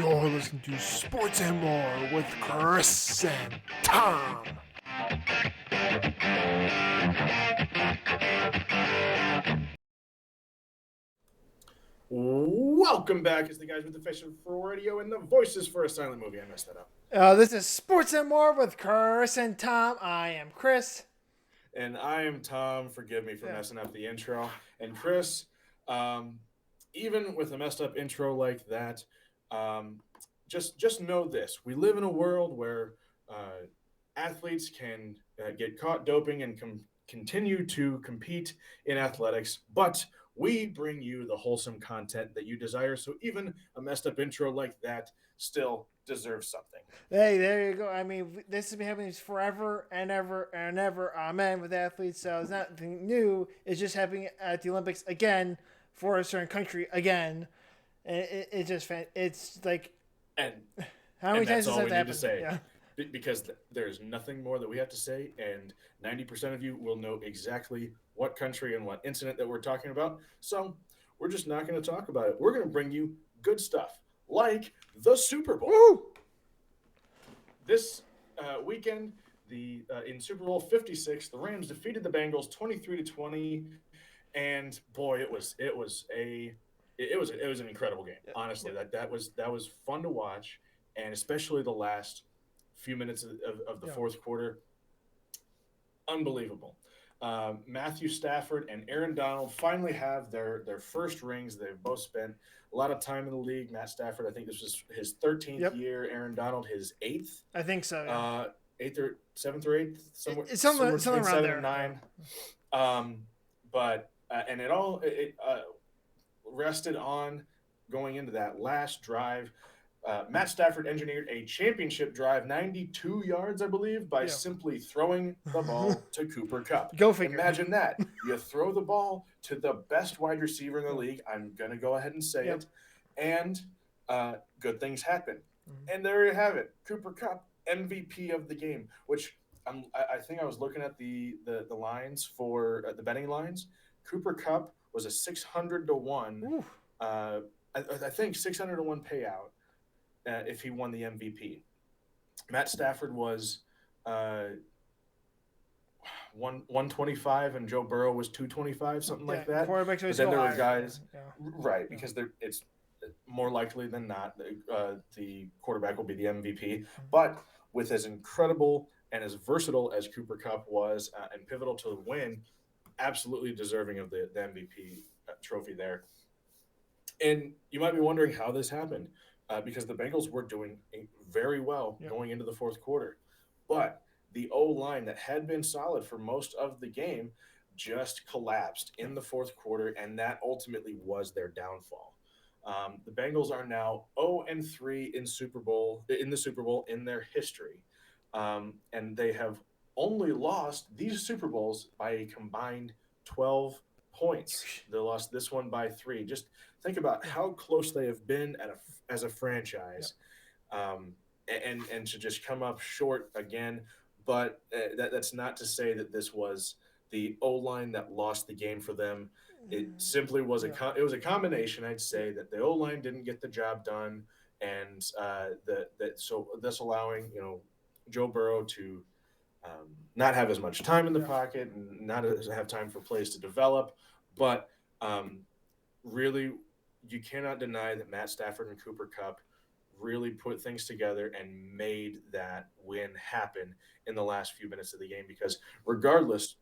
You're listening to Sports and More with Chris and Thom. Welcome back. It's the guys with the face for radio and the voices for a silent movie. I messed that up. This is Sports and More with Chris and Thom. I am Chris. And I am Thom. Forgive me for messing up the intro. And Chris, even with a messed up intro like that, just know this: we live in a world where athletes can get caught doping and continue to compete in athletics, but we bring you the wholesome content that you desire. So even a messed up intro like that still deserves something. Hey, there you go. I mean, this has been happening forever and ever and ever. Amen. With athletes, so it's not anything new. It's just happening at the Olympics again for a certain country again. It's just it's like, and how many times that's has all that we need happened? to say. Yeah. Because there's nothing more that we have to say, and 90% of you will know exactly what country and what incident that we're talking about. So we're just not going to talk about it. We're going to bring you good stuff, like the Super Bowl. Woo! This weekend, in Super Bowl 56, the Rams defeated the Bengals 23-20, and boy, it was an incredible game. Honestly, that was fun to watch, and especially the last few minutes of the fourth quarter, unbelievable. Matthew Stafford and Aaron Donald finally have their first rings. They've both spent a lot of time in the league. Matt Stafford, I think this was his 13th year. Aaron Donald, his 8th. I think so. Yeah. 8th or 7th or 8th, somewhere somewhere between around 7 there. and 9. But it rested on going into that last drive. Matt Stafford engineered a championship drive, 92 yards, I believe, by simply throwing the ball to Cooper Kupp. Go figure. Imagine that. You throw the ball to the best wide receiver in the league. I'm going to go ahead and say it. And good things happen. Mm-hmm. And there you have it. Cooper Kupp, MVP of the game, which I think I was looking at the lines for the betting lines. Cooper Kupp was a 600-1, I think 600-1 payout. If he won the MVP. Matt Stafford was 125 and Joe Burrow was 225, something like that. Quarterbacks but then there were guys, right? Because it's more likely than not the quarterback will be the MVP. But with as incredible and as versatile as Cooper Kupp was and pivotal to the win, absolutely deserving of the MVP trophy there. And you might be wondering how this happened. Because the Bengals were doing very well going into the fourth quarter. But the O-line that had been solid for most of the game just collapsed in the fourth quarter, and that ultimately was their downfall. The Bengals are now 0-3 in the Super Bowl in their history. And they have only lost these Super Bowls by a combined 12 points. They lost this one by 3. Just think about how close they have been as a franchise, and to just come up short again. But that's not to say that this was the O-line that lost the game for them. It simply was it was a combination. I'd say that the O-line didn't get the job done, and so this allowing Joe Burrow to not have as much time in the pocket and not have time for plays to develop. But really, you cannot deny that Matt Stafford and Cooper Kupp really put things together and made that win happen in the last few minutes of the game, because regardless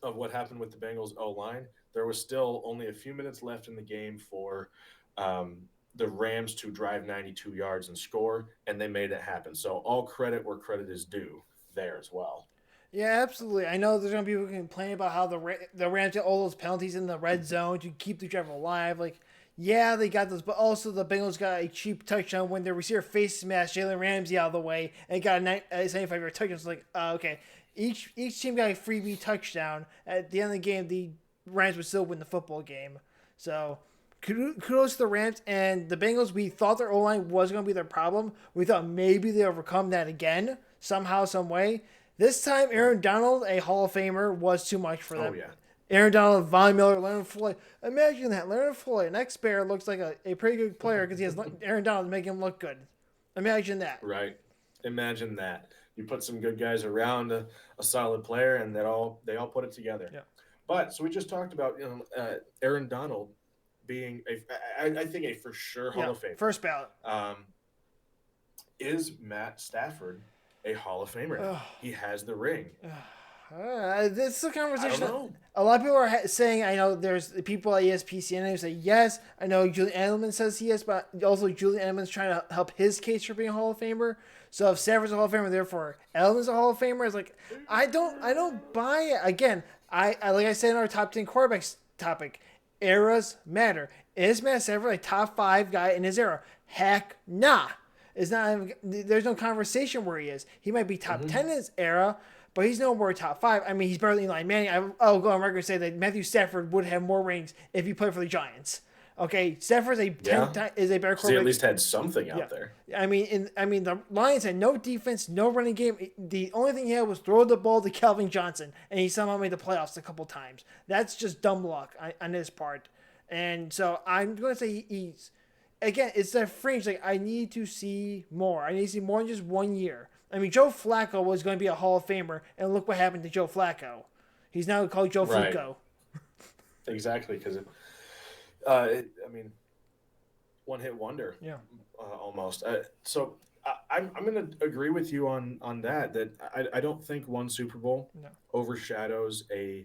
of what happened with the Bengals O-line, there was still only a few minutes left in the game for the Rams to drive 92 yards and score, and they made it happen. So all credit where credit is due there as well. Yeah, absolutely. I know there's going to be people complaining about how the Rams get all those penalties in the red zone to keep the drive alive. Like, yeah, they got those, but also the Bengals got a cheap touchdown when their receiver face smashed Jalen Ramsey out of the way and got a 75-yard touchdown. It's like, okay, each team got a freebie touchdown. At the end of the game, the Rams would still win the football game. So kudos to the Rams and the Bengals. We thought their O-line was going to be their problem. We thought maybe they overcome that again somehow, some way. This time, Aaron Donald, a Hall of Famer, was too much for them. Oh, yeah. Aaron Donald, Von Miller, Leonard Floyd. Imagine that. Leonard Floyd, next bear, looks like a pretty good player because he has Aaron Donald to make him look good. Imagine that. Right. Imagine that. You put some good guys around a solid player, and they all put it together. Yeah. But so we just talked about Aaron Donald being I think a for sure Hall of Famer. First ballot. Is Matt Stafford a Hall of Famer? He has the ring. This is a conversation. I don't know. A lot of people are saying, I know there's people at ESPN who say yes. I know Julian Edelman says he is, but also Julian Edelman's trying to help his case for being a Hall of Famer. So if Stafford's a Hall of Famer, therefore Edelman's a Hall of Famer, it's like I don't buy it. Again, I like I said in our top 10 quarterbacks topic, eras matter. Is Matt Stafford a top 5 guy in his era? Heck nah. It's not. There's no conversation where he is. He might be top 10 in his era, but he's no more top 5. I mean, he's barely Eli Manning. I'll go on record and say that Matthew Stafford would have more rings if he played for the Giants. Okay, Stafford is a better quarterback. He at least had something out there. I mean, the Lions had no defense, no running game. The only thing he had was throw the ball to Calvin Johnson, and he somehow made the playoffs a couple times. That's just dumb luck on his part. And so I'm going to say he's, again, it's that fringe. Like, I need to see more. I need to see more than just 1 year. I mean, Joe Flacco was going to be a Hall of Famer, and look what happened to Joe Flacco. He's now called Joe Flacco. Exactly, because I mean, one-hit wonder. Yeah. Almost. So I'm going to agree with you on that. That I don't think one Super Bowl overshadows a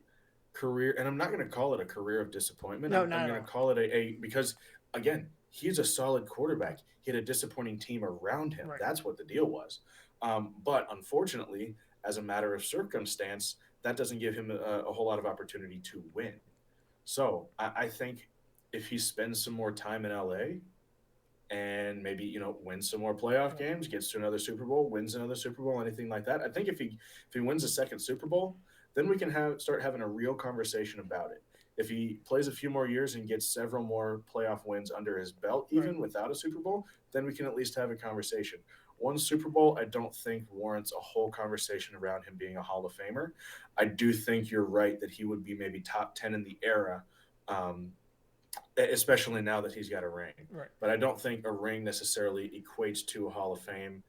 career, and I'm not going to call it a career of disappointment. I'm going to call it a because again, he's a solid quarterback. He had a disappointing team around him. Right. That's what the deal was. But unfortunately, as a matter of circumstance, that doesn't give him a whole lot of opportunity to win. So I think if he spends some more time in LA and maybe, wins some more playoff games, gets to another Super Bowl, wins another Super Bowl, anything like that, I think if he wins a second Super Bowl, then we can start having a real conversation about it. If he plays a few more years and gets several more playoff wins under his belt, even without a Super Bowl, then we can at least have a conversation. One Super Bowl, I don't think warrants a whole conversation around him being a Hall of Famer. I do think you're right that he would be maybe top 10 in the era, especially now that he's got a ring. Right. But I don't think a ring necessarily equates to a Hall of Fame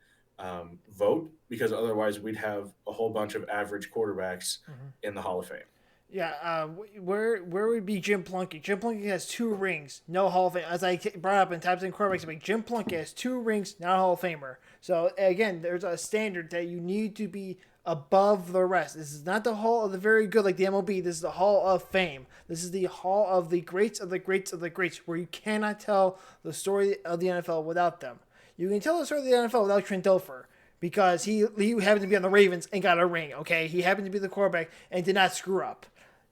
vote, because otherwise we'd have a whole bunch of average quarterbacks in the Hall of Fame. Yeah, where would be Jim Plunkett? Jim Plunkett has 2 rings, no Hall of Fame. As I brought up in Top 10 Quarterbacks, like Jim Plunkett has 2 rings, not a Hall of Famer. So again, there's a standard that you need to be above the rest. This is not the Hall of the very good like the MLB. This is the Hall of Fame. This is the Hall of the greats of the greats of the greats, where you cannot tell the story of the NFL without them. You can tell the story of the NFL without Trent Dilfer, because he happened to be on the Ravens and got a ring. Okay, he happened to be the quarterback and did not screw up.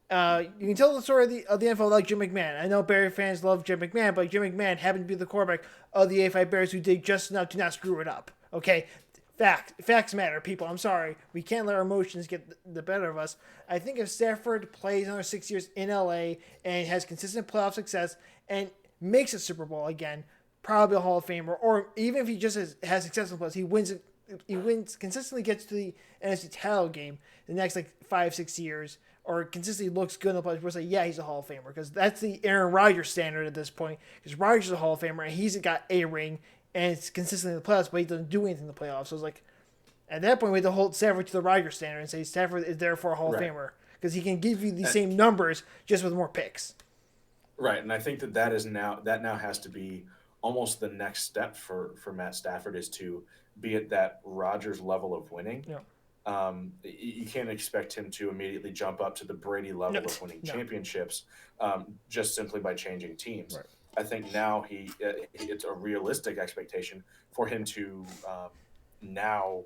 You can tell the story of the NFL like Jim McMahon. I know Bear fans love Jim McMahon, but Jim McMahon happened to be the quarterback of the 85 Bears who did just enough to not screw it up. Okay, facts matter, people. I'm sorry, we can't let our emotions get the better of us. I think if Stafford plays another 6 years in LA and has consistent playoff success and makes a Super Bowl again, probably a Hall of Famer. Or even if he just has success in playoffs, he wins consistently, gets to the NFC title game the next 5-6 years, or consistently looks good in the playoffs, we'll say, yeah, he's a Hall of Famer. Because that's the Aaron Rodgers standard at this point. Because Rodgers is a Hall of Famer, and he's got a ring, and it's consistently in the playoffs, but he doesn't do anything in the playoffs. So it's like, at that point, we have to hold Stafford to the Rodgers standard and say Stafford is therefore a Hall of Famer. Because he can give you the same numbers, just with more picks. Right, and I think that now has to be almost the next step for Matt Stafford, is to be at that Rodgers level of winning. Yeah. You can't expect him to immediately jump up to the Brady level of winning championships just simply by changing teams. Right. I think now it's a realistic expectation for him to now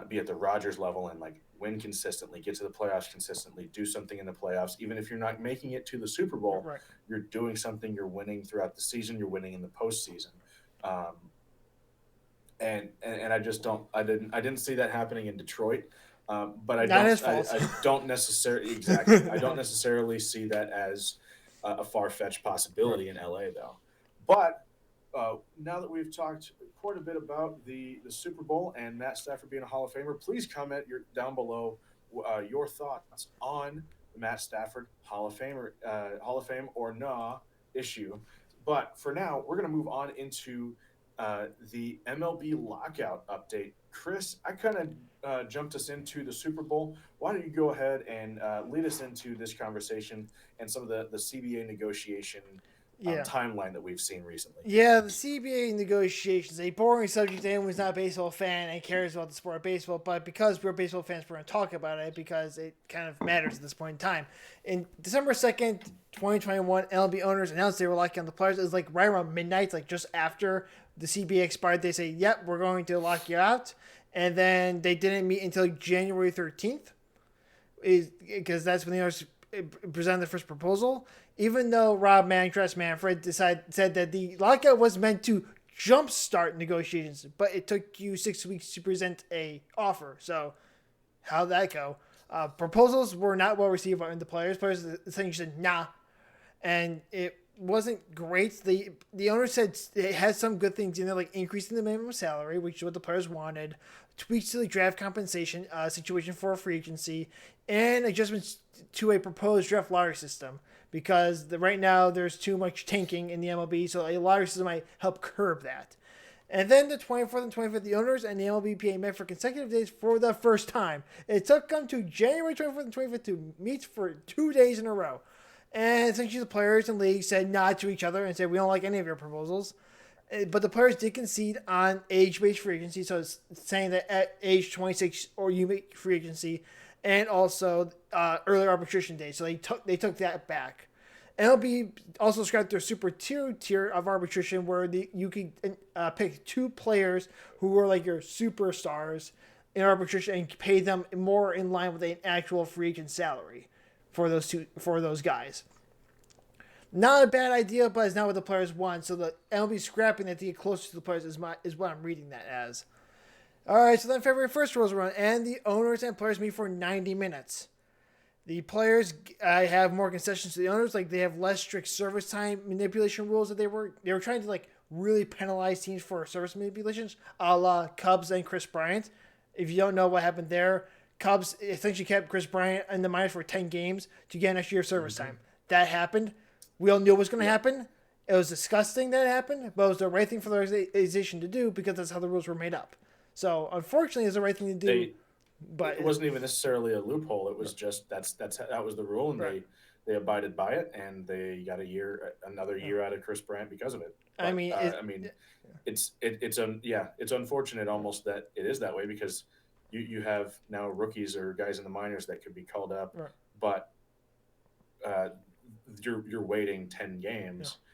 be at the Rodgers level and win consistently, get to the playoffs consistently, do something in the playoffs. Even if you're not making it to the Super Bowl, you're doing something. You're winning throughout the season. You're winning in the postseason. And I just don't. I didn't see that happening in Detroit, but I don't necessarily I don't necessarily see that as a far-fetched possibility in LA, though. But now that we've talked quite a bit about the Super Bowl and Matt Stafford being a Hall of Famer, please comment down below your thoughts on Matt Stafford Hall of Fame or nah issue. But for now, we're going to move on into the MLB lockout update. Chris, I kind of jumped us into the Super Bowl. Why don't you go ahead and lead us into this conversation and some of the CBA negotiation Yeah. timeline that we've seen recently? Yeah, the CBA negotiations, a boring subject to anyone who's not a baseball fan and cares about the sport of baseball, but because we're baseball fans, we're going to talk about it because it kind of matters at this point in time. In December 2nd, 2021, MLB owners announced they were locking on the players. It was like right around midnight, like just after the CBA expired. They say, yep, we're going to lock you out. And then they didn't meet until January 13th, because that's when the owners presented the first proposal. Even though Rob Manfred said that the lockout was meant to jumpstart negotiations, but it took you 6 weeks to present a offer. So how'd that go? Proposals were not well received by the players. Players essentially said nah, and it wasn't great. The owner said it has some good things in there, like increasing the minimum salary, which is what the players wanted, tweaks to the draft compensation situation for a free agency, and adjustments to a proposed draft lottery system. Because right now there's too much tanking in the MLB, so a lottery system might help curb that. And then the 24th and 25th, the owners and the MLBPA met for consecutive days for the first time. It took them to January 24th and 25th to meet for 2 days in a row. And essentially the players and league said nah to each other and said, we don't like any of your proposals. But the players did concede on age-based free agency, so it's saying that at age 26 or you make free agency, and also early arbitration day. So they took that back. MLB also scrapped their super tier of arbitration, where you could pick 2 players who were like your superstars in arbitration and pay them more in line with an actual free agent salary for those guys. Not a bad idea, but it's not what the players want. So the MLB scrapping it to get closer to the players is what I'm reading that as. All right, so then February 1st rolls around, and the owners and players meet for 90 minutes. The players have more concessions to the owners, like they have less strict service time manipulation rules that they were trying to like really penalize teams for service manipulations, a la Cubs and Chris Bryant. If you don't know what happened there, Cubs essentially kept Chris Bryant in the minors for 10 games to get an extra year of service time. That happened. We all knew it was going to happen. It was disgusting that it happened, but it was the right thing for the organization to do because that's how the rules were made up. So unfortunately, it's the right thing to do. But it wasn't even necessarily a loophole. It was just that was the rule, and right. they abided by it, and they got another year out of Chris Bryant because of it. But, it's unfortunate almost that it is that way, because you have now rookies or guys in the minors that could be called up, right. but you're waiting 10 games. Yeah.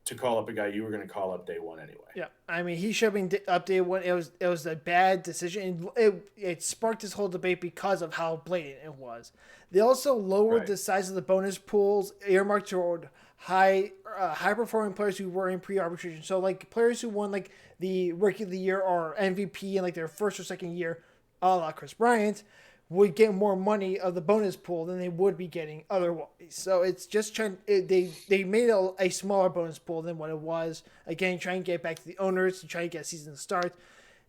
To call up a guy you were going to call up day one anyway. Yeah, I mean, he should have been up day one. It was a bad decision. It sparked this whole debate because of how blatant it was. They also lowered the size of the bonus pools earmarked toward high performing players who were in pre-arbitration. So like players who won like the Rookie of the Year or MVP in like their first or second year, a la Chris Bryant, would get more money of the bonus pool than they would be getting otherwise. So it's just they made a smaller bonus pool than what it was. Again, trying to get back to the owners to try to get a season to start.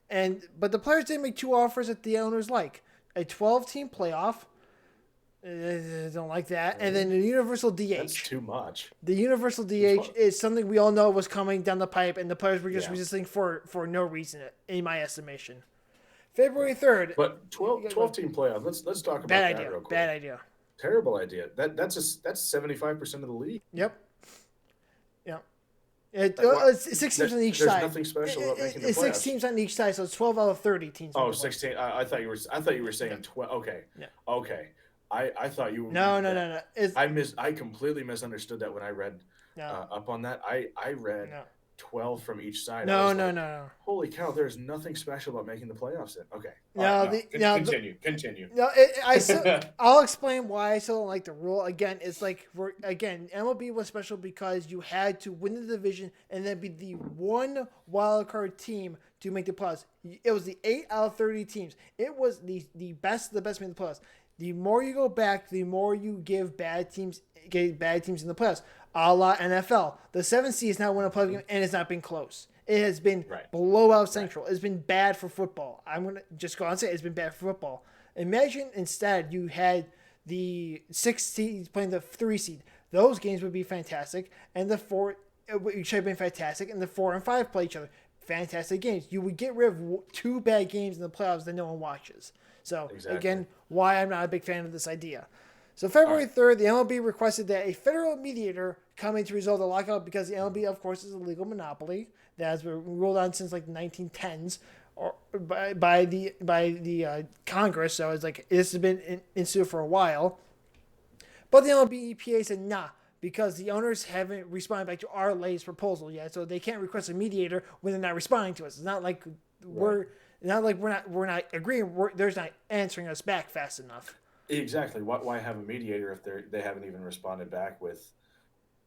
But the players did make 2 offers that the owners like. A 12-team playoff. Don't like that. And then the universal DH. That's too much. The universal DH is something we all know was coming down the pipe, and the players were just resisting for no reason, in my estimation. February 3rd. But 12-team playoff. Let's talk about that real quick. Bad idea. Terrible idea. That's 75% of the league. Yep. Yeah. It's 6 teams on each side. There's nothing special about making the playoffs. It's 6 teams on each side, so it's 12 out of 30 teams. Oh, 16. I thought you were saying 12. Okay. Yeah. Okay. I thought you were. No. I completely misunderstood that when I read up on that. I read 12 from each side. No. Holy cow! There's nothing special about making the playoffs. Then Continue. No, I'll explain why I still don't like the rule. Again, it's like MLB was special because you had to win the division and then be the one wild card team to make the playoffs. It was the 8 out of 30 teams. It was the best of the best making the playoffs. The more you go back, the more you give bad teams in the playoffs. A la NFL. The 7th seed has not won a playoff game, and it's not been close. It has been blowout central. It's been bad for football. I'm going to just go on and say it's been bad for football. Imagine instead you had the 6 seed playing the 3 seed. Those games would be fantastic, and the 4 it should have been fantastic, and the 4 and 5 play each other. Fantastic games. You would get rid of 2 bad games in the playoffs that no one watches. So again, why I'm not a big fan of this idea. So February 3rd, the MLB requested that a federal mediator come in to resolve the lockout because the MLB, of course, is a legal monopoly that has been ruled on since like the 1910s or by the Congress. So it's like this has been instituted for a while. But the MLB EPA said nah, because the owners haven't responded back to our latest proposal yet, so they can't request a mediator when they're not responding to us. It's not like we're not agreeing. They're not answering us back fast enough. Exactly. Why have a mediator if they haven't even responded back with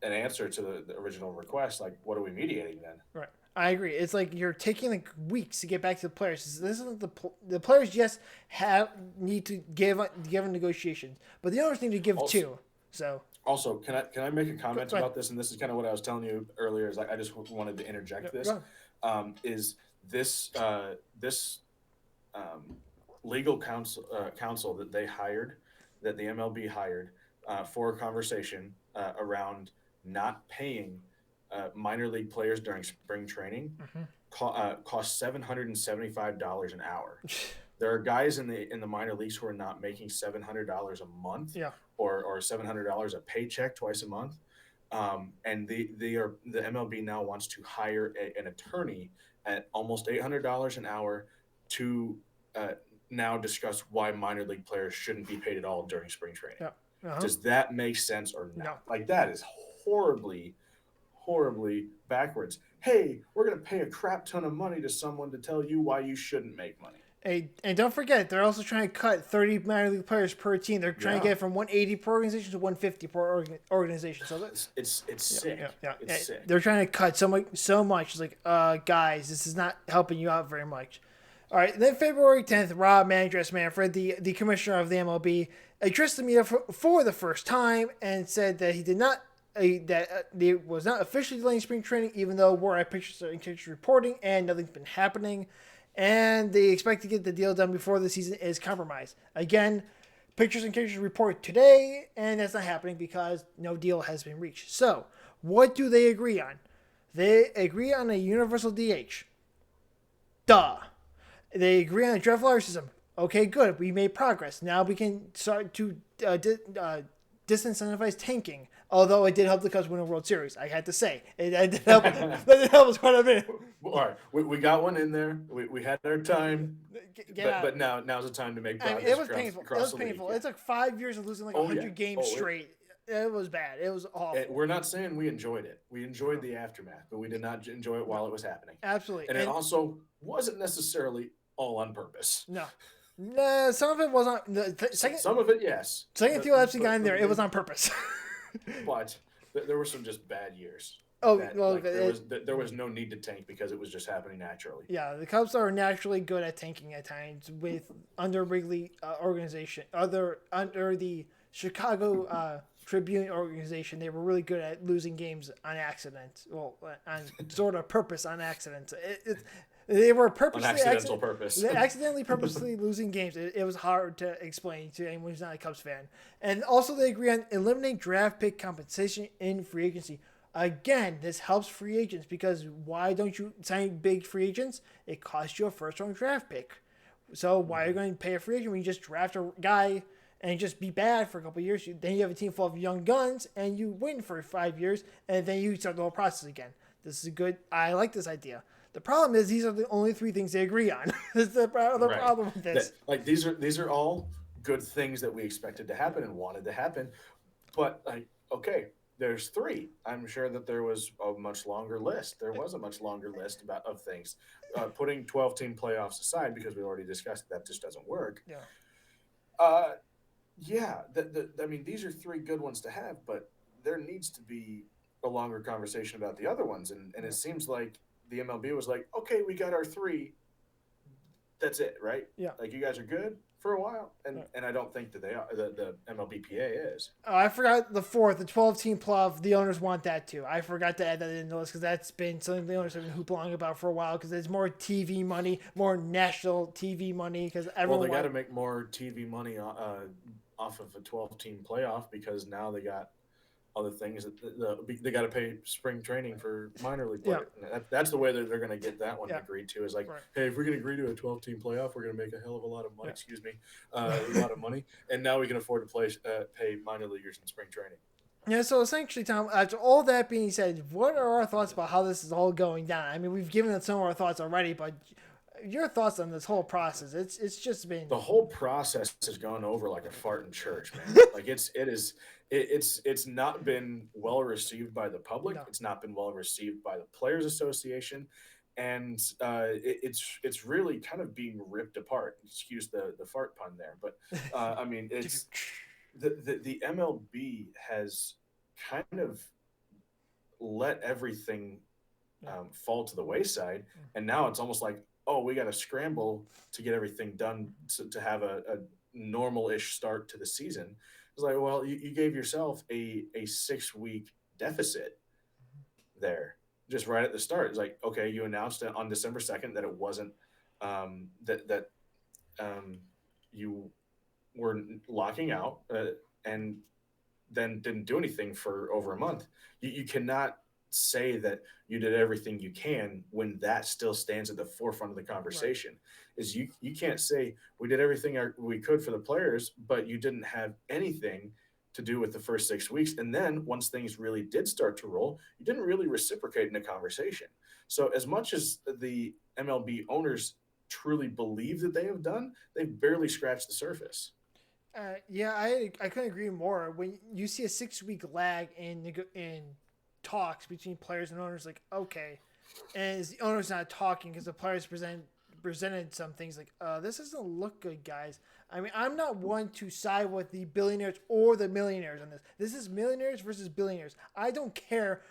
an answer to the original request? Like, what are we mediating then? Right. I agree. It's like you're taking like weeks to get back to the players. This isn't the players. Yes, need to give negotiations, but the owners need to give too. So also, can I make a comment about this? And this is kind of what I was telling you earlier. Is like I just wanted to interject this. Is this legal counsel that they hired, that the MLB hired for a conversation around not paying minor league players during spring training cost $775 an hour. There are guys in the minor leagues who are not making $700 a month, or $700 a paycheck twice a month, and the MLB now wants to hire an attorney at almost $800 an hour to now discuss why minor league players shouldn't be paid at all during spring training. Does that make sense or not? No. Like, that is horribly backwards. Hey, we're going to pay a crap ton of money to someone to tell you why you shouldn't make money. Hey, and don't forget, they're also trying to cut 30 minor league players per team. They're trying to get it from 180 per organization to 150 per organization. So it's sick. It's sick. They're trying to cut so much. It's like, guys, this is not helping you out very much. All right, then February 10th, Rob Manfred, the commissioner of the MLB, addressed the media for the first time and said that he did not they was not officially delaying spring training, even though we're at pictures and catches reporting and nothing's been happening, and they expect to get the deal done before the season is compromised. Again, pictures and catches report today, and that's not happening because no deal has been reached. So, what do they agree on? They agree on a universal DH. Duh. They agree on a draft lottery system. Okay, good. We made progress. Now we can start to disincentivize tanking. Although it did help the Cubs win a World Series, I had to say. It did help. That did help us quite a bit. All right, we got one in there. We had our time. But now's the time to make progress. It was painful. It was painful. It's like 5 years of losing like 100 games straight. It was bad. It was awful. We're not saying we enjoyed it. We enjoyed the aftermath, but we did not enjoy it while it was happening. Absolutely. And it also wasn't necessarily all on purpose. No, some of it was on some of it, yes. Second Theo Epstein got in there. It was on purpose. But there were some just bad years. There was no need to tank because it was just happening naturally. Yeah, the Cubs are naturally good at tanking at times under Wrigley organization. Under the Chicago Tribune organization, they were really good at losing games on accident. Well, on sort of purpose on accident. They were purposely purposely losing games. It was hard to explain to anyone who's not a Cubs fan. And also they agree on eliminating draft pick compensation in free agency. Again, this helps free agents because why don't you sign big free agents? It costs you a first-round draft pick. So why are you going to pay a free agent when you just draft a guy and just be bad for a couple of years? Then you have a team full of young guns and you win for 5 years and then you start the whole process again. This is good. I like this idea. The problem is these are the only 3 things they agree on. That's the problem with this. These are all good things that we expected to happen and wanted to happen, but okay, there's 3. I'm sure that there was a much longer list. There was a much longer list of things. Putting 12-team playoffs aside because we already discussed that just doesn't work. Yeah. I mean, these are 3 good ones to have, but there needs to be a longer conversation about the other ones, and it seems like the MLB was like, okay, we got our 3. That's it, right? Yeah. Like, you guys are good for a while, and I don't think that they are. The MLBPA is. Oh, I forgot the 4th, the 12-team playoff. The owners want that too. I forgot to add that in the list because that's been something the owners have been hoopling about for a while because there's more TV money, more national TV money because everyone. Well, they got to make more TV money off of a 12-team playoff because now they got other things that they got to pay spring training for minor league players. Yeah. That's the way that they're going to get that one agreed to. Is like, hey, if we can agree to a 12-team playoff, we're going to make a hell of a lot of money. Excuse me, a lot of money, and now we can afford to pay minor leaguers in spring training. Yeah, so essentially, Tom, after all that being said, what are our thoughts about how this is all going down? I mean, we've given some of our thoughts already, but your thoughts on this whole process? It's just been the whole process has gone over like a fart in church, man. Like it's not been well received by the public. No. It's not been well received by the Players Association, and it's really kind of being ripped apart. Excuse the fart pun there, but I mean it's the MLB has kind of let everything fall to the wayside, and now it's almost like, oh, we got to scramble to get everything done to have a normal-ish start to the season. It's like, well, you gave yourself a 6-week deficit there just right at the start. It's like, okay, you announced on December 2nd that it wasn't that you were locking out and then didn't do anything for over a month. You cannot say that you did everything you can when that still stands at the forefront of the conversation. Right. Is you can't say we did everything we could for the players, but you didn't have anything to do with the first 6 weeks. And then once things really did start to roll, you didn't really reciprocate in the conversation. So as much as the MLB owners truly believe that they have done, they've barely scratched the surface. Yeah, I couldn't agree more. When you see a 6-week lag in talks between players and owners, like, okay, and the owner's not talking because the players presented some things like, this doesn't look good, guys. I mean, I'm not one to side with the billionaires or the millionaires on this. This is millionaires versus billionaires. I don't care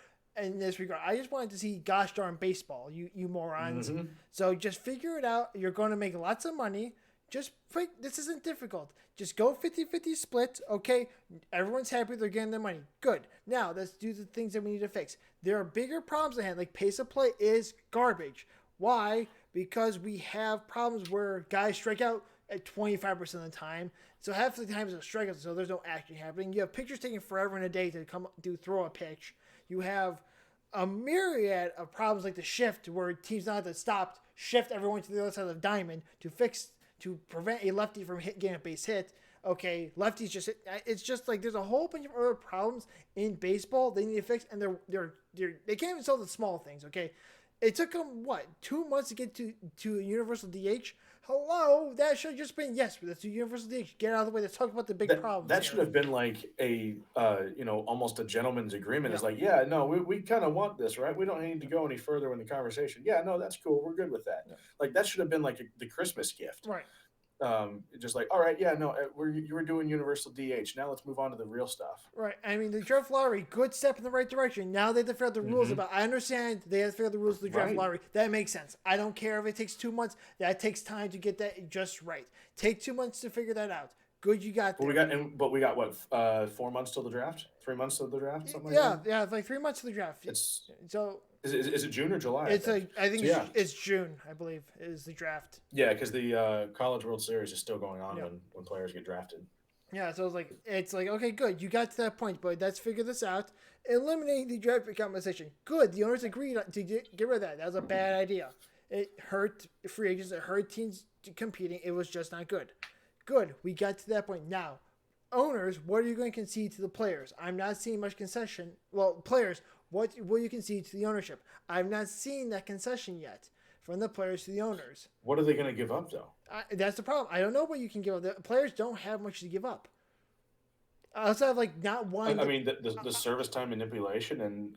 in this regard. I just wanted to see gosh darn baseball, you morons. Mm-hmm. So just figure it out. You're going to make lots of money. This isn't difficult. Just go 50-50 split. Okay, everyone's happy they're getting their money. Good. Now, let's do the things that we need to fix. There are bigger problems at hand, like pace of play is garbage. Why? Because we have problems where guys strike out at 25% of the time. So half the time it's a strikeout, so there's no action happening. You have pitchers taking forever and a day to throw a pitch. You have a myriad of problems like the shift, where teams not have to stop, shift everyone to the other side of the diamond to prevent a lefty from getting a base hit. Okay, lefties just hit. It's just like there's a whole bunch of other problems in baseball they need to fix, and they can't even solve the small things. Okay, it took them 2 months to get to a universal DH. Hello, that should have just been yes, but that's a universal DH. Get out of the way. Let's talk about the big problems. That should have been like a almost a gentleman's agreement. Yeah. It's like, yeah, no, we kind of want this, right? We don't need to go any further in the conversation. Yeah, no, that's cool. We're good with that. Yeah. Like that should have been like the Christmas gift, right? Just like, all right, yeah, no, you were doing universal DH. Now let's move on to the real stuff. Right. I mean, the draft lottery, good step in the right direction. Now they have to figure out the rules about. I understand they have to figure out the rules of the draft lottery. That makes sense. I don't care if it takes 2 months. That takes time to get that just right. Take 2 months to figure that out. Good, you got that. But we got what? 4 months till the draft? 3 months till the draft? Something like that? Yeah, like 3 months to the draft. Is it June or July? I think it's June, I believe, is the draft. Yeah, because the College World Series is still going on when players get drafted. Yeah, so it's like, okay, good. You got to that point, but let's figure this out. Eliminating the draft compensation. Good. The owners agreed to get rid of that. That was a bad idea. It hurt free agents. It hurt teams competing. It was just not good. Good. We got to that point. Now, owners, what are you going to concede to the players? I'm not seeing much concession. Well, players, what will you concede to the ownership? I've not seen that concession yet from the players to the owners. What are they going to give up, though? That's the problem. I don't know what you can give up. The players don't have much to give up. Outside of not one. I mean, the service time manipulation and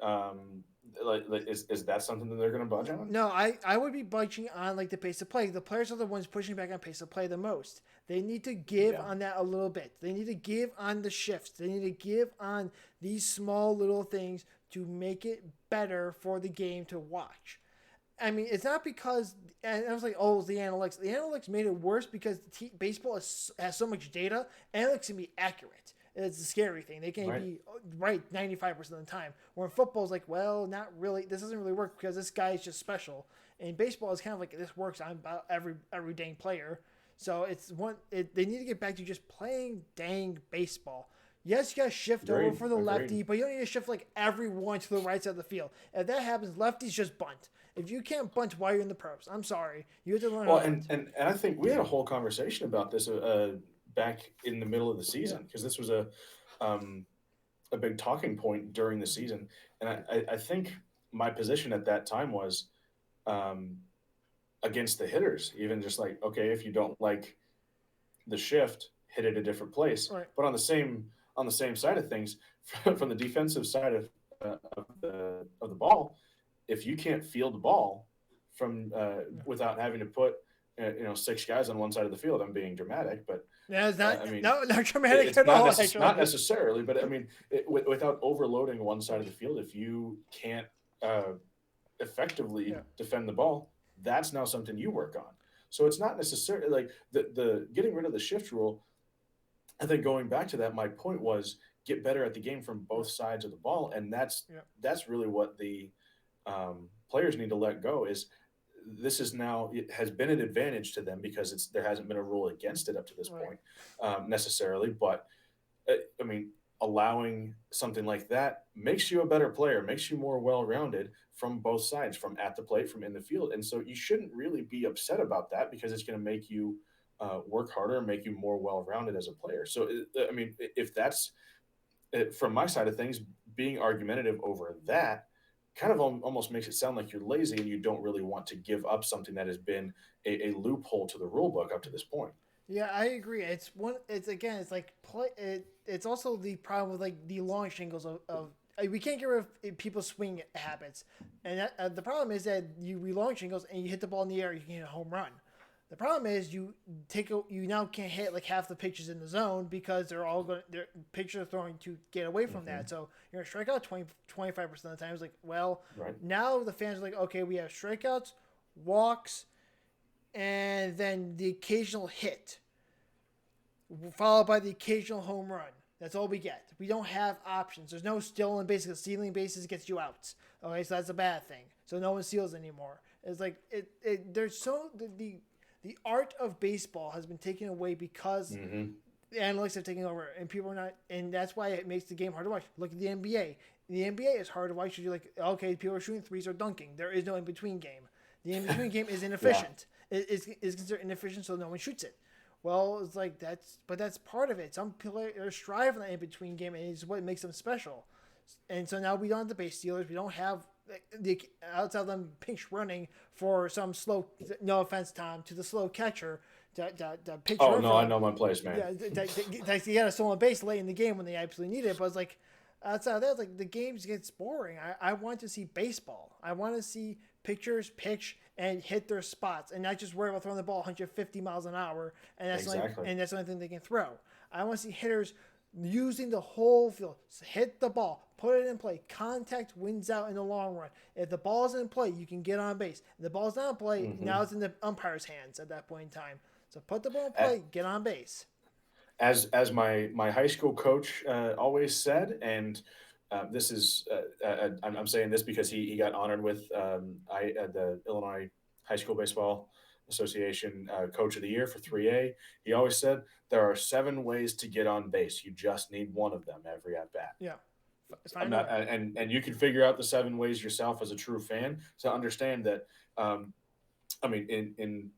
is that something that they're going to budge on? No, I would be budging on the pace of play. The players are the ones pushing back on pace of play the most. They need to give on that a little bit. They need to give on the shifts. They need to give on these small little things to make it better for the game to watch. I mean, it's not because, and I was like, oh, it's the analytics. The analytics made it worse because baseball has so much data. Analytics can be accurate. It's a scary thing. They can be right 95% of the time. Where in football is like, well, not really. This doesn't really work because this guy is just special. And baseball is kind of like, this works on about every dang player. So they need to get back to just playing dang baseball. Yes, you got to shift over Agreed. for the Agreed. lefty, but you don't need to shift like everyone to the right side of the field. If that happens, lefties just bunt. If you can't bunt while you're in the pros, I'm sorry, you have to learn how Well, to bunt. and I think we had a whole conversation about this back in the middle of the Yeah, season because this was um, a big talking point during the season, and I think my position at that time was um, against the hitters, even just like okay, if you don't like the shift, hit it a different place, right. but on the same side of things, from the defensive side of the ball, if you can't field the ball from Yeah. without having to put six guys on one side of the field, I'm being dramatic, but Yeah, it's not I mean not dramatic it's at all. not Actually, necessarily, but I mean without overloading one side of the field, if you can't uh, effectively yeah, defend the ball, that's now something you work on. So it's not necessarily like the getting rid of the shift rule. I think going back to that, my point was get better at the game from yeah, both sides of the ball, and yeah, that's really what the players need to let go. Is this is now it has been an advantage to them because there hasn't been a rule against it up to this right. point necessarily, but I mean, allowing something like that makes you a better player, makes you more well-rounded from both sides, from at the plate, from in the field, and so you shouldn't really be upset about that because it's going to make you work harder and make you more well-rounded as a player. So, I mean, if that's from my side of things, being argumentative over that kind of almost makes it sound like you're lazy and you don't really want to give up something that has been a loophole to the rule book up to this point. Yeah, I agree. It's one. It's again. It's like play. It's also the problem with like the long shingles of we can't get rid of people's swing habits, and the problem is that you re-long shingles and you hit the ball in the air, you can hit a home run. The problem is you now can't hit like half the pitches in the zone because they're all going their pitchers are throwing to get away from Mm-hmm. that. So you're gonna strike out 25% of the time. It's like, well, Right. now the fans are like, okay, we have strikeouts, walks, and then the occasional hit, followed by the occasional home run. That's all we get. We don't have options. There's no stealing bases. Stealing bases gets you outs. Okay, so that's a bad thing. So no one steals anymore. It's like there's so the art of baseball has been taken away because Mm-hmm. the analytics have taken over and people are not, and that's why it makes the game hard to watch. Look at the NBA. The NBA is hard to watch because you're like, okay, people are shooting threes or dunking. There is no in between game. The in between game is Yeah. inefficient. Is considered inefficient, so no one shoots it. Well, it's like that's part of it. Some players strive for that in between game, and it's what makes them special. And so now we don't have the base stealers. We don't have the outside of them pinch running for some slow. No offense, Tom, to the slow catcher to pitch Oh run no, for I them. know my place, man. Yeah, they got a stolen base late in the game when they absolutely need it. But it's like outside of that, like the games gets boring. I want to see baseball. I want to see pitchers pitch and hit their spots and not just worry about throwing the ball 150 miles an hour Exactly. and that's the only thing they can throw. I want to see hitters using the whole field. So hit the ball, put it in play. Contact wins out in the long run. If the ball's in play, you can get on base. If the ball's not in play, Mm-hmm. now it's in the umpire's hands at that point in time. So put the ball in play, get on base. As my high school coach always said, and this is I'm saying this because he got honored with the Illinois High School Baseball Association Coach of the Year for 3A. He always said there are 7 ways to get on base. You just need one of them every at bat. Yeah. I'm Find a not, way. and you can figure out the 7 ways yourself as a true fan to understand that. I mean, in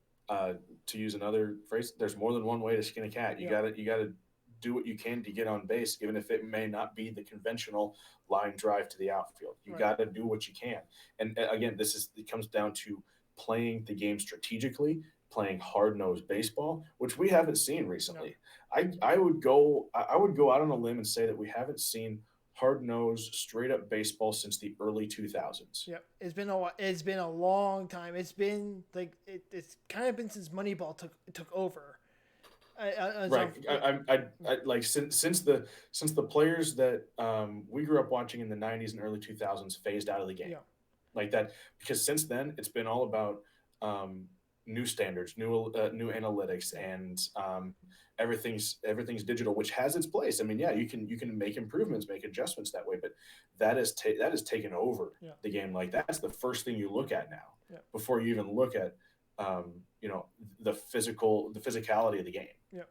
to use another phrase, there's more than one way to skin a cat. Yeah. You gotta do what you can to get on base, even if it may not be the conventional line drive to the outfield. You Right. got to do what you can. And again, it comes down to playing the game strategically, playing hard nosed baseball, which we haven't seen recently. No. I would go out on a limb and say that we haven't seen hard nosed straight up baseball since the early 2000s. Yep, it's been a long time. It's been like it's kind of been since Moneyball took over. Right. I like since the players that we grew up watching in the 90s and early 2000s phased out of the game Yeah, like that because since then it's been all about um, new standards, new analytics, and everything's digital, which has its place. I mean, yeah, you can make improvements, make adjustments that way, but that is taken over yeah, the game. Like that's the first thing you look at now yeah, before you even look at you know, the physicality of the game. Yeah.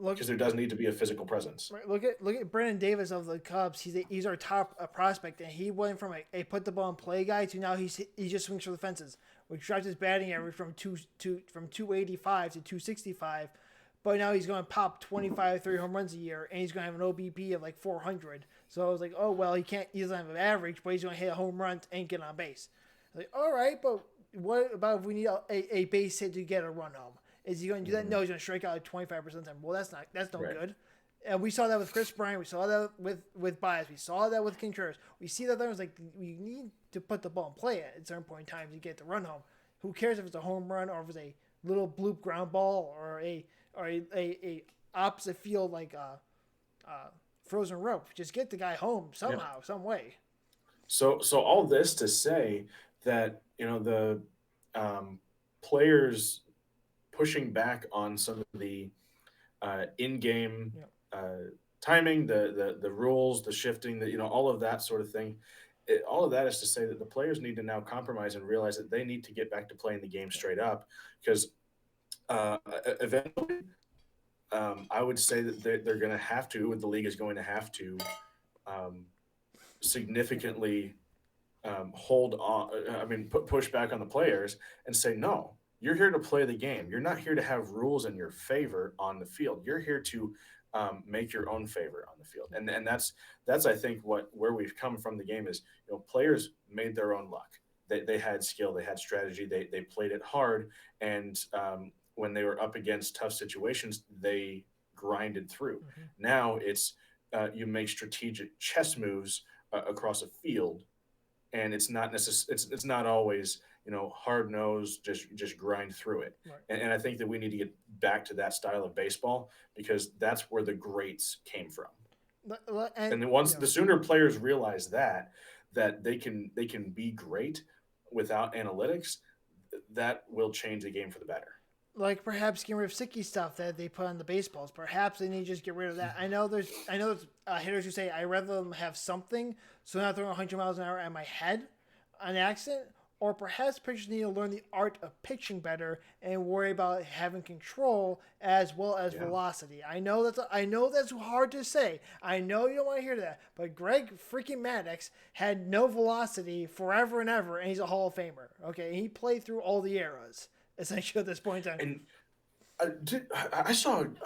Because there does need to be a physical presence. Right, look at Brandon Davis of the Cubs. He's our top prospect, and he went from a put the ball in play guy to now he just swings for the fences, which drives his batting average from 285 to 265. But now he's going to pop 25, 30 home runs a year, and he's going to have an OBP of like 400. So I was like, oh well, he doesn't have an average, but he's going to hit a home run and get on base. Like, all right, but what about if we need a base hit to get a run home? Is he going to do that? No, he's going to strike out 25% of the time. Well, that's no good. And we saw that with Chris Bryant. We saw that with Baez. We saw that with Contreras. We see that there was like, we need to put the ball in play at a certain point in time to get the run home. Who cares if it's a home run or if it's a little bloop ground ball or a opposite field like frozen rope? Just get the guy home somehow, some way. So all this to say that, you know, the players pushing back on some of the in-game timing, the rules, the shifting, you know, all of that sort of thing. All of that is to say that the players need to now compromise and realize that they need to get back to playing the game straight up, because eventually, I would say that they're going to have to, and the league is going to have to significantly hold on. I mean, push back on the players and say, no, you're here to play the game. You're not here to have rules in your favor on the field. You're here to make your own favor on the field. And that's I think where we've come from. The game is, you know, players made their own luck. They had skill, they had strategy, they played it hard, and when they were up against tough situations, they grinded through. Mm-hmm. Now it's you make strategic chess moves across a field, and it's not it's not always, you know, hard nosed, just grind through it. Right. And I think that we need to get back to that style of baseball, because that's where the greats came from. And then the sooner players realize that they can be great without analytics, that will change the game for the better. Like perhaps getting rid of sticky stuff that they put on the baseballs. Perhaps they need to just get rid of that. I know there's hitters who say I'd rather them have something, so they're not throwing 100 miles an hour at my head on accident. Or perhaps pitchers need to learn the art of pitching better and worry about having control as well as velocity. I know that's hard to say. I know you don't want to hear that. But Greg freaking Maddux had no velocity forever and ever, and he's a Hall of Famer. Okay, he played through all the eras essentially at this point in time. And I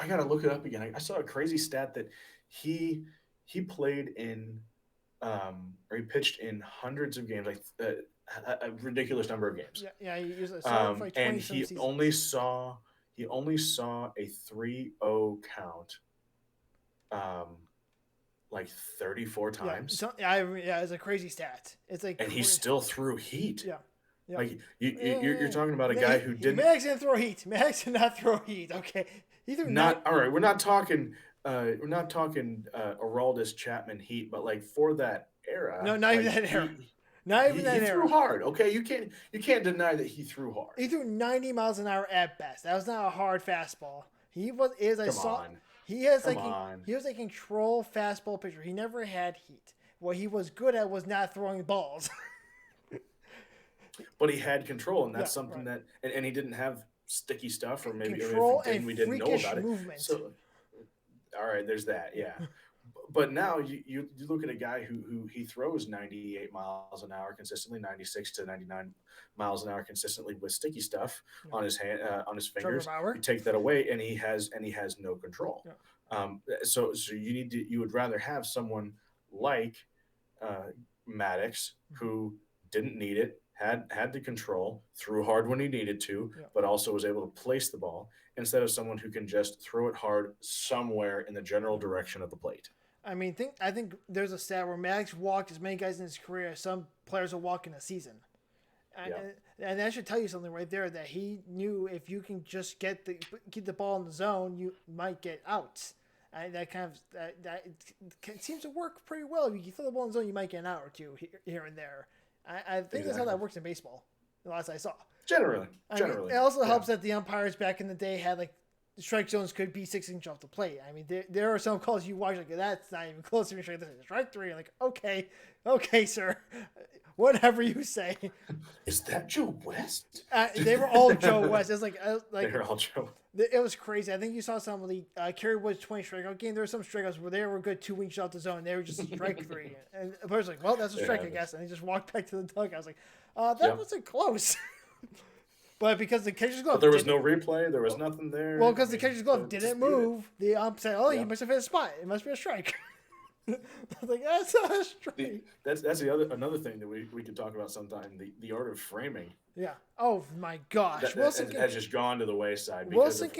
gotta look it up again. I saw a crazy stat that he played in, or he pitched in hundreds of games, like a ridiculous number of games. Yeah. He used like and he only saw a 3-0 count, like 34 times. It's a crazy stat. It's like, and he still threw heat. Yeah. Yep. Like you're talking about a guy who didn't. Max didn't throw heat. Max did not throw heat. Okay, he threw not. All right, we're not talking. Aroldis Chapman heat, but like for that era. No, not even that era. Not even that era. He threw hard. Okay, you can't deny that he threw hard. He threw 90 miles an hour at best. That was not a hard fastball. He was a control fastball pitcher. He never had heat. What he was good at was not throwing balls. But he had control, and that's something that, and he didn't have sticky stuff, or maybe control if we didn't know about movement. It. So, all right, there's that, yeah. But now you look at a guy who he throws 98 miles an hour consistently, 96 to 99 miles an hour consistently with sticky stuff on his hand, on his fingers. You take that away, and he has no control. Yeah. So you would rather have someone like Maddux, who didn't need it, had the control, threw hard when he needed to, but also was able to place the ball, instead of someone who can just throw it hard somewhere in the general direction of the plate. I mean, I think there's a stat where Maddux walked as many guys in his career as some players will walk in a season. And that should tell you something right there, that he knew if you can just keep the ball in the zone, you might get outs. That it seems to work pretty well. If you throw the ball in the zone, you might get an out or two here and there. I think that's how that works in baseball. The last I saw. Generally. It also helps that the umpires back in the day had strike zones could be 6 inches off the plate. I mean, there are some calls you watch like that's not even close to being strike three. Like, okay, sir, whatever you say. Is that Joe West? They were all Joe West. It's They were all Joe. It was crazy. I think you saw some of the Kerry Wood's 20 strikeout game. There were some strikeouts where they were good 2 inches off the zone. They were just strike three, and the person's like, "Well, that's a strike, I guess." And he just walked back to the dugout. I was like, "That wasn't close." But because the catcher's glove, but there was no replay. There was nothing there. Well, because the catcher's glove didn't move, the ump said, "Oh, you must have hit a spot. It must be a strike." I was like, "That's not a strike." That's another thing that we could talk about sometime. The art of framing. Yeah. Oh my gosh, Wilson has just gone to the wayside because of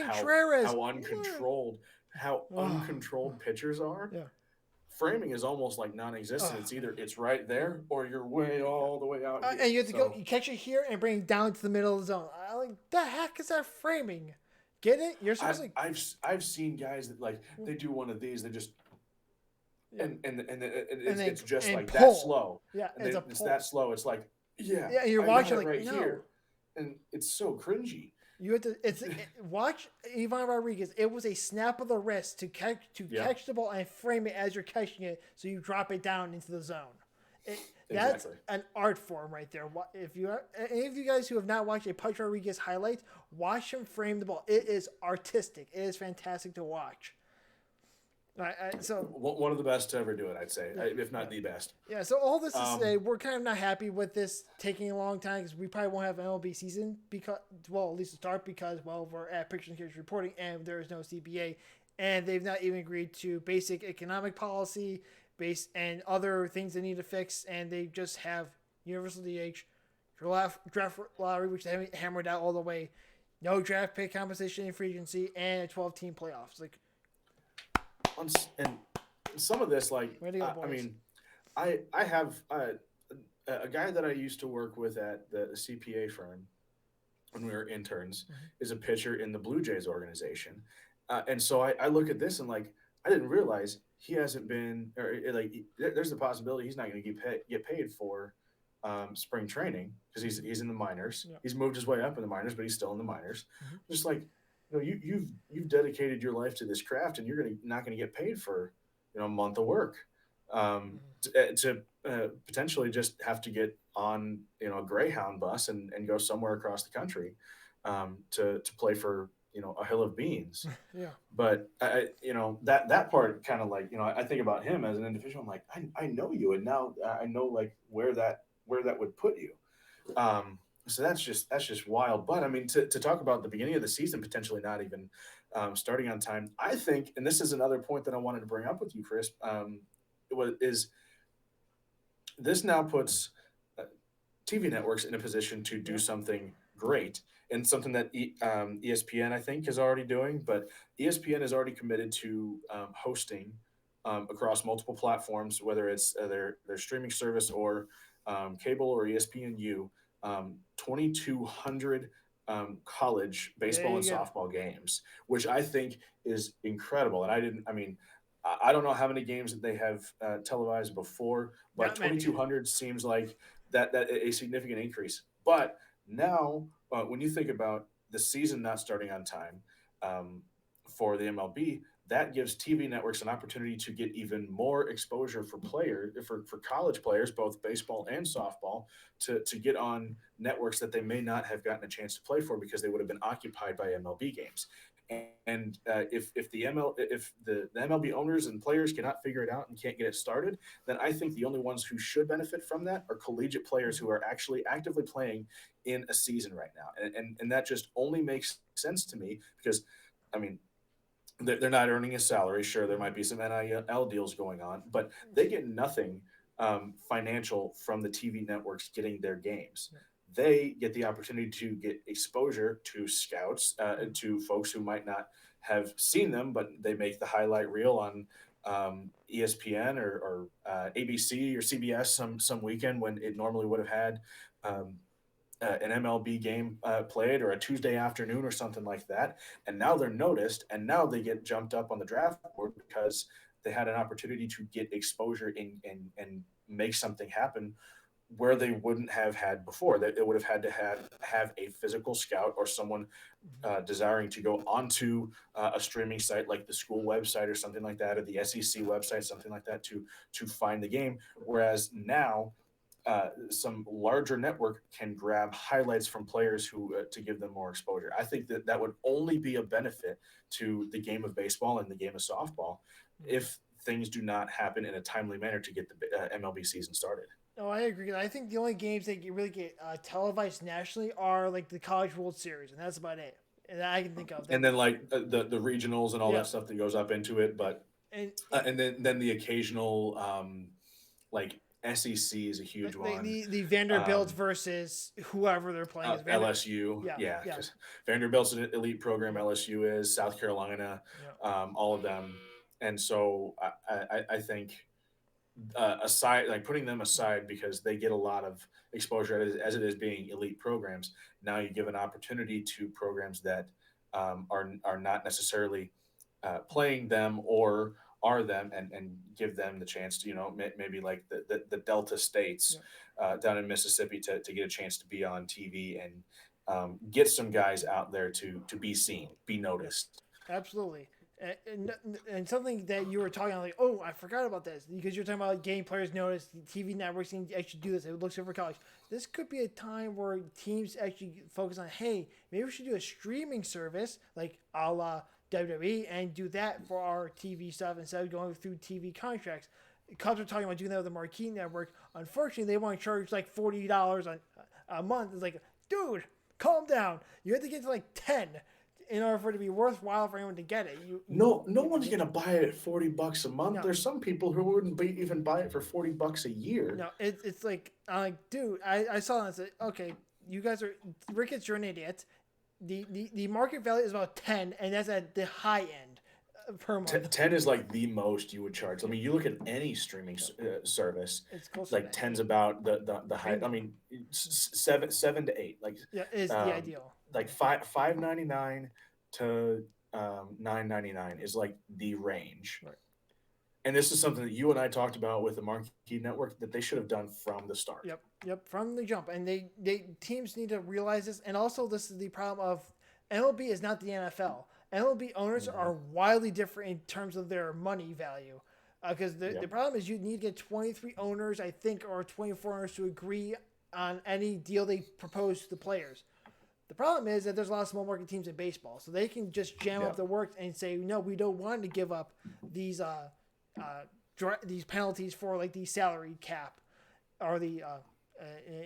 how uncontrolled pitchers are. Yeah. Framing is almost like non-existent. It's either it's right there or you're way all the way out. And you have to go. You catch it here and bring it down to the middle of the zone. I'm like, the heck is that framing? Get it? You're supposed to. I've seen guys that like they do one of these. They just and it's just like pull. that slow. Yeah, it's that slow. It's like yeah. You're watching like right no. here, and it's so cringy. You have to watch Ivan Rodriguez. It was a snap of the wrist to catch the ball and frame it as you're catching it, so you drop it down into the zone. That's an art form right there. If any of you guys who have not watched a Pudge Rodriguez highlight, watch him frame the ball. It is artistic. It is fantastic to watch. So one of the best to ever do it, I'd say, if not the best. Yeah. So all this to say, we're kind of not happy with this taking a long time because we probably won't have an MLB season at least to start because we're at Pictures and Catches reporting and there is no CBA, and they've not even agreed to basic economic policy, and other things they need to fix, and they just have universal DH, draft lottery, which they haven't hammered out all the way, no draft pick compensation in free agency, and a 12-team playoffs. Like. And some of this, like, I have a guy that I used to work with at the CPA firm when we were interns is a pitcher in the Blue Jays organization. And so I look at this and like, I didn't realize he hasn't been, or like, there's the possibility he's not going to get paid for spring training because he's in the minors. Yeah. He's moved his way up in the minors, but he's still in the minors. Just like, you've dedicated your life to this craft, and you're not going to get paid for a month of work to potentially just have to get on a Greyhound bus and go somewhere across the country to play for a hill of beans. Yeah. But that part kind of like I think about him as an individual. I'm like I know you, and now I know like where that would put you. So that's just wild. But I mean, to talk about the beginning of the season potentially not even starting on time, I think, and this is another point that I wanted to bring up with you, Chris, this now puts TV networks in a position to do something great and something that ESPN, I think, is already doing. But ESPN is already committed to hosting across multiple platforms, whether it's their streaming service or cable or ESPNU. 2,200 college baseball and softball games, which I think is incredible. And I don't know how many games that they have televised before, but 2,200 seems like that a significant increase. But now, when you think about the season not starting on time for the MLB, that gives TV networks an opportunity to get even more exposure for college players, both baseball and softball, to get on networks that they may not have gotten a chance to play for because they would have been occupied by MLB games. And if the MLB owners and players cannot figure it out and can't get it started, then I think the only ones who should benefit from that are collegiate players who are actually actively playing in a season right now. And that just only makes sense to me because, I mean, they're not earning a salary. Sure, there might be some NIL deals going on, but they get nothing financial from the TV networks getting their games. They get the opportunity to get exposure to scouts, to folks who might not have seen them, but they make the highlight reel on ESPN or ABC or CBS some weekend when it normally would have had an MLB game played or a Tuesday afternoon or something like that. And now they're noticed, and now they get jumped up on the draft board because they had an opportunity to get exposure and make something happen where they wouldn't have had before. That it would have had to have a physical scout or someone desiring to go onto a streaming site like the school website or something like that, or the SEC website, something like that, to find the game. Whereas now, some larger network can grab highlights from players who to give them more exposure. I think that that would only be a benefit to the game of baseball and the game of softball if things do not happen in a timely manner to get the MLB season started. No, I agree. I think the only games that really get televised nationally are like the College World Series, and that's about it. And I can think of that. And then like the regionals and all Yeah. that stuff that goes up into it, but And and then the occasional like SEC is a huge one. the Vanderbilt versus whoever they're playing is LSU. Yeah, because Vanderbilt's an elite program. LSU is South Carolina, all of them, and so I think aside, like putting them aside because they get a lot of exposure as it is being elite programs. Now you give an opportunity to programs that are not necessarily playing them or are them, and give them the chance to, maybe like the Delta states down in Mississippi to get a chance to be on TV and get some guys out there to be seen, be noticed. Absolutely. And something that you were talking about, like, oh, I forgot about this, because you're talking about getting players noticed, TV networks can actually do this. It looks good for college. This could be a time where teams actually focus on, hey, maybe we should do a streaming service like a la WWE and do that for our TV stuff instead of going through TV contracts. Cubs are talking about doing that with the Marquee Network. Unfortunately, they want to charge like $40 a month. It's like, dude, calm down. You have to get to like 10 in order for it to be worthwhile for anyone to get it. No one's gonna buy it at $40 a month. No. There's some people who wouldn't even buy it for $40 a year. No, it's like, I'm like, dude, I saw that and said, okay, you guys are, Ricketts, you're an idiot. The market value is about 10, and that's at the high end per month. 10 is like the most you would charge. I mean, you look at any streaming service, It's close like to 10's about the high. I mean, seven to eight, like is the ideal. Like $5.99 to $9.99 is like the range. Right. And this is something that you and I talked about with the Marquee Network that they should have done from the start. Yep, from the jump. And they teams need to realize this. And also, this is the problem of MLB is not the NFL. MLB owners are wildly different in terms of their money value. Because the problem is you need to get 23 owners, I think, or 24 owners to agree on any deal they propose to the players. The problem is that there's a lot of small market teams in baseball, so they can just jam up the works and say, no, we don't want to give up these penalties for like the salary cap or the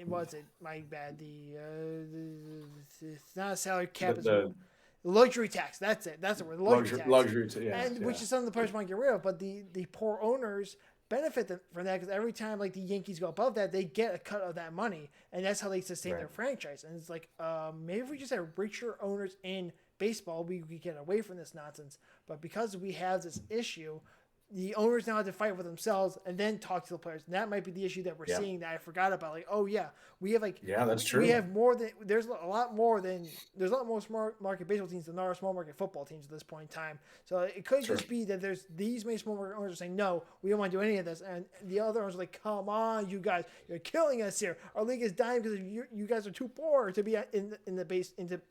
what's it? My bad. It's not a salary cap. The luxury tax. That's it. That's the word. Luxury tax. Which is something the players want to get rid of, but the poor owners benefit from that because every time like the Yankees go above that, they get a cut of that money, and that's how they sustain their franchise. And it's like, maybe if we just have richer owners in baseball, we could get away from this nonsense. But because we have this issue, the owners now have to fight with themselves and then talk to the players. And that might be the issue that we're seeing that I forgot about. Like, oh yeah, we have like, that's true. We have more than, there's a lot more small market baseball teams than there are small market football teams at this point in time. So it could just be that there's these many small market owners are saying, no, we don't want to do any of this. And the other owners are like, come on, you guys, you're killing us here. Our league is dying because you guys are too poor to be in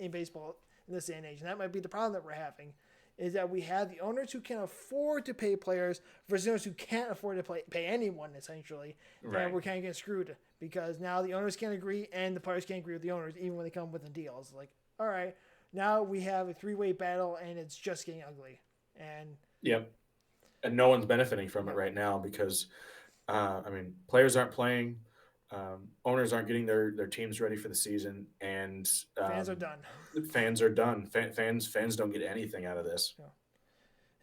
baseball in this day and age. And that might be the problem that we're having. Is that we have the owners who can afford to pay players versus owners who can't afford to pay anyone, essentially. Right. And we're kind of getting screwed because now the owners can't agree and the players can't agree with the owners even when they come with the deals. Like, all right, now we have a three-way battle and it's just getting ugly. And and no one's benefiting from it right now because, players aren't playing. Owners aren't getting their teams ready for the season, and fans are done. Fans are done. Fans don't get anything out of this.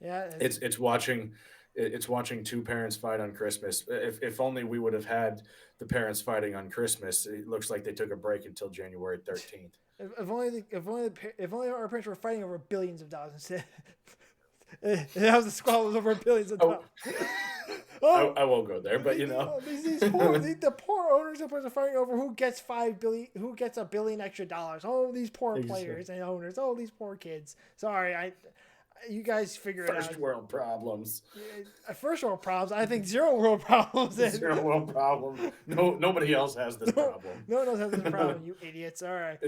Yeah, it's watching two parents fight on Christmas. If only we would have had the parents fighting on Christmas. It looks like they took a break until January 13th. If only our parents were fighting over billions of dollars instead. That was a squabble over billions of dollars. I won't go there, but the poor owners are fighting over who gets $1 billion extra dollars. Oh, these poor players and owners. Oh, these poor kids. Sorry, You guys figure it out. First world problems. First world problems. I think zero world problems. Zero world problem. No, nobody else has this problem. No one else has this problem. You idiots. All right.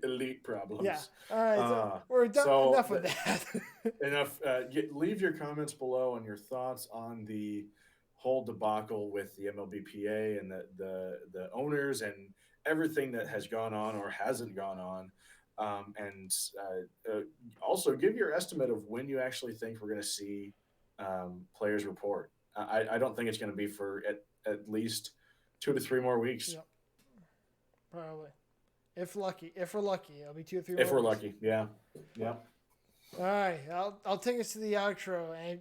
Elite problems. Yeah. All right. So we're done. So enough of that. Enough. Leave your comments below on your thoughts on the whole debacle with the MLBPA and the owners and everything that has gone on or hasn't gone on. And also give your estimate of when you actually think we're going to see players report. I don't think it's going to be for at least 2 to 3 more weeks. Yep. Probably. If we're lucky, it'll be 2 or 3 more. If we're weeks. lucky, yeah. Yep. All right, I'll take us to the outro, and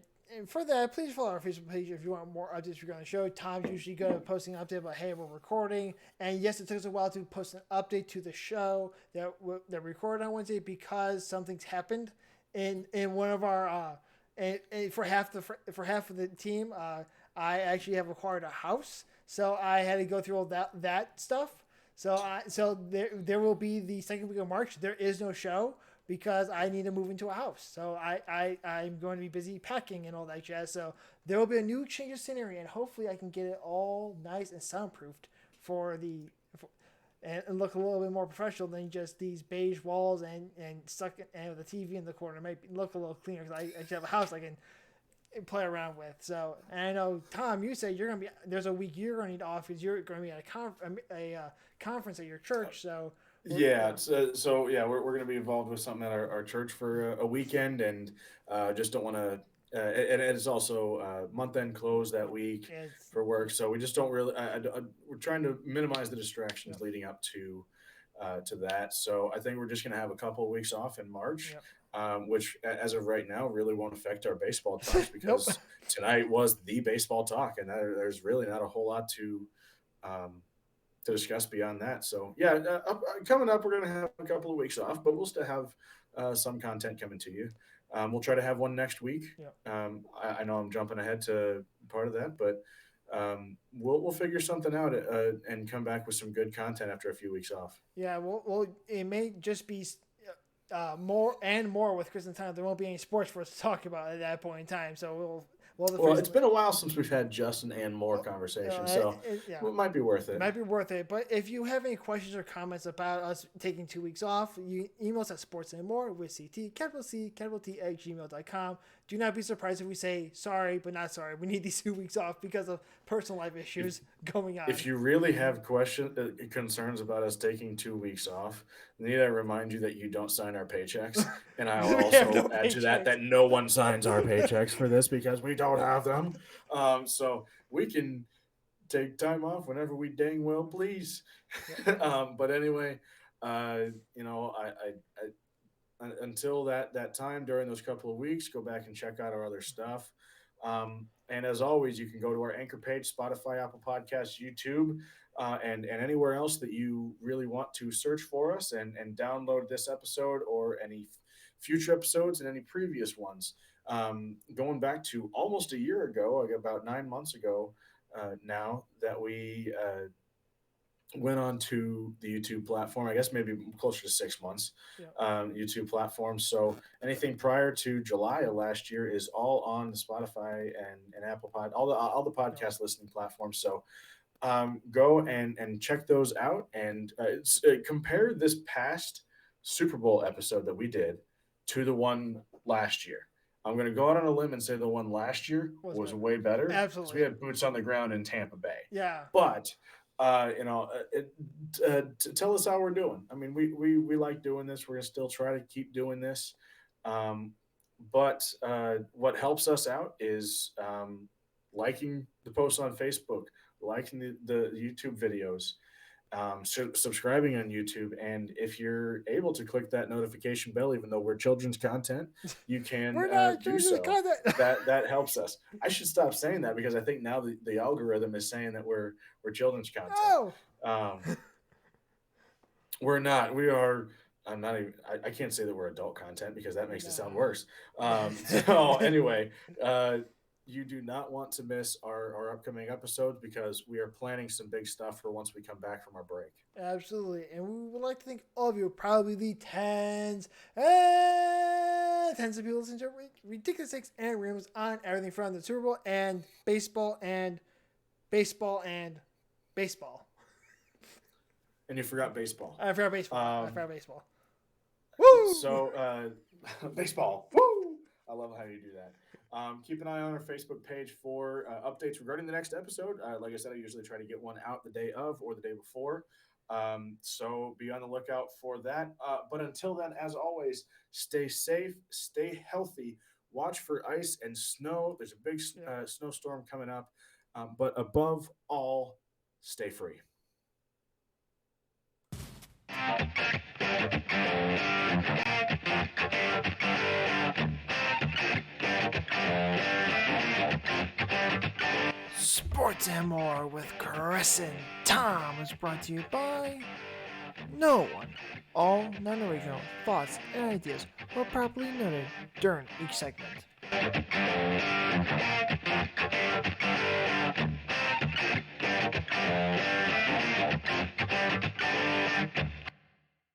for that, please follow our Facebook page if you want more updates regarding the show. Tom's usually good at posting an update about, hey, we're recording. And yes, it took us a while to post an update to the show that we recorded on Wednesday because something's happened in one of our and for half of the team. I actually have acquired a house, so I had to go through all that stuff. So there will be the second week of March. There is no show, because I need to move into a house. So I'm going to be busy packing and all that jazz. So there will be a new change of scenery, and hopefully I can get it all nice and soundproofed and look a little bit more professional than just these beige walls and stuck and the TV in the corner. It might look a little cleaner because I actually have a house I can play around with. So, and I know, Tom, you say there's a week you're going to need off because you're going to be at a conference at your church. So. Yeah, so we're going to be involved with something at our church for a weekend, and just don't want to. And it's also month end close that week for work, so we just don't really. We're trying to minimize the distractions leading up to that. So I think we're just going to have a couple of weeks off in March, which, as of right now, really won't affect our baseball talks because tonight was the baseball talk, and there's really not a whole lot to discuss beyond that. So coming up, we're going to have a couple of weeks off, but we'll still have some content coming to you. We'll try to have one next week. I know I'm jumping ahead to part of that, but we'll figure something out and come back with some good content after a few weeks off. Yeah, well, it may just be more with Chris and Tom. There won't be any sports for us to talk about at that point in time. So well, it's been a while since we've had Justin and more conversation, so it might be worth it. Might be worth it. But if you have any questions or comments about us taking 2 weeks off, you email us at sportsandmore with CT, capital C, capital T, @gmail.com. Do not be surprised if we say sorry, but not sorry. We need these 2 weeks off because of personal life issues going on. If you really have concerns about us taking 2 weeks off, need I remind you that you don't sign our paychecks? And I'll also add to that no one signs our paychecks for this because we don't have them. So we can take time off whenever we dang well please. But anyway, until that time during those couple of weeks, go back and check out our other stuff. And as always, you can go to our Anchor page, Spotify, Apple Podcasts, YouTube, and anywhere else that you really want to search for us and download this episode or any future episodes and any previous ones. Going back to almost a year ago, about 9 months ago now, that we went on to the YouTube platform, I guess maybe closer to 6 months, YouTube platform. So anything prior to July of last year is all on the Spotify and Apple all the podcast listening platforms. So go and check those out and compare this past Super Bowl episode that we did to the one last year. I'm going to go out on a limb and say the one last year was way better. Absolutely. We had boots on the ground in Tampa Bay. Yeah. But tell us how we're doing. I mean, we like doing this. We're going to still try to keep doing this. But what helps us out is liking the posts on Facebook, liking the YouTube videos, subscribing on YouTube. And if you're able to click that notification bell, even though we're children's content, you can do so. That helps us. I should stop saying that because I think now the algorithm is saying that we're children's content. Oh. We're not. We are. I'm not even. I can't say that we're adult content because that makes it sound worse. So anyway, you do not want to miss our upcoming episodes because we are planning some big stuff for once we come back from our break. Absolutely. And we would like to thank all of you, probably the tens and tens of people listening to ridiculous takes and rumors on everything from the Super Bowl and baseball and baseball and baseball. And you forgot baseball. I forgot baseball. Woo! So, baseball. Woo! I love how you do that. Keep an eye on our Facebook page for updates regarding the next episode. Like I said, I usually try to get one out the day of or the day before. So be on the lookout for that. But until then, as always, stay safe, stay healthy, watch for ice and snow. There's a big snowstorm coming up. But above all, stay free. Sports and More with Chris and Thom is brought to you by no one. All non-original thoughts and ideas were properly noted during each segment.